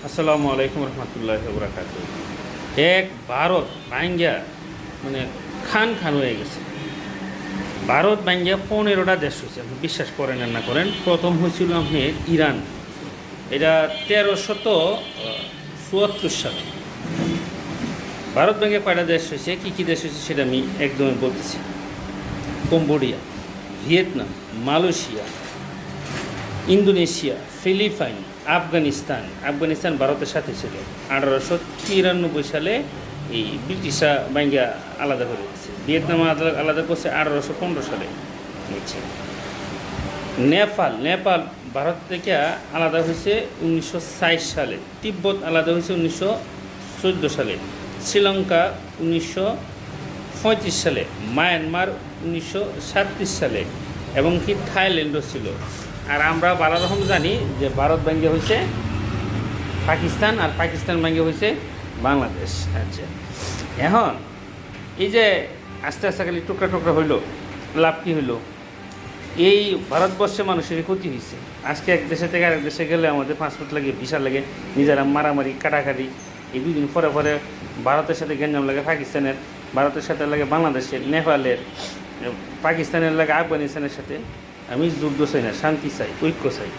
আসসালামু আলাইকুম রহমতুল্লাহি ওয়া বারাকাতুহু। এক ভারত ভাঙ্গিয়া মানে খান খান হয়ে গেছে। ভারত ভাঙ্গিয়া 15টা দেশ হয়েছে, আপনি বিশ্বাস করেন আর না করেন। প্রথম হয়েছিল আপনার ইরান, এটা 1374 সালে। ভারত ভাঙ্গে কয়টা দেশ হয়েছে, কী কী দেশ হয়েছে সেটা আমি একদমই বলতেছি। Cambodia, Vietnam, Malaysia, Indonesia, Philippines, Afghanistan ভারতের সাথে ছিল। 1893 সালে এই ব্রিটিশরা বাঙ্গা আলাদা করে দিচ্ছে। ভিয়েতনাম আলাদা করছে 1815 সালে। বুঝছে। নেপাল ভারত থেকে আলাদা হয়েছে 1960 সালে। তিব্বত আলাদা হয়েছে 1914 সালে। শ্রীলঙ্কা 1935 সালে। মায়ানমার 1937 সালে এবং কি থাইল্যান্ডও ছিল। আর আমরা ভালো রকম জানি যে ভারত ব্যাঙ্গে হয়েছে পাকিস্তান, আর পাকিস্তান ব্যাঙ্গে হয়েছে বাংলাদেশ। আচ্ছা, এখন এই যে আস্তে আস্তে খালি টুকরা টুকরা হইল, লাভ কী হইল? এই ভারতবর্ষে মানুষেরই ক্ষতি হয়েছে। আজকে এক দেশে থেকে আরেক দেশে গেলে আমাদের পাসপোর্ট লাগে, ভিসা লাগে, নিজেরা মারামারি কাটাকাটি। এই দুদিন পরে পরে ভারতের সাথে গ্যাঞ্জাম লাগে পাকিস্তানের, ভারতের সাথে লাগে বাংলাদেশের, নেপালের, পাকিস্তানের লাগে আফগানিস্তানের সাথে। আমি যুদ্ধ চাই না, শান্তি চাই, ঐক্য চাই।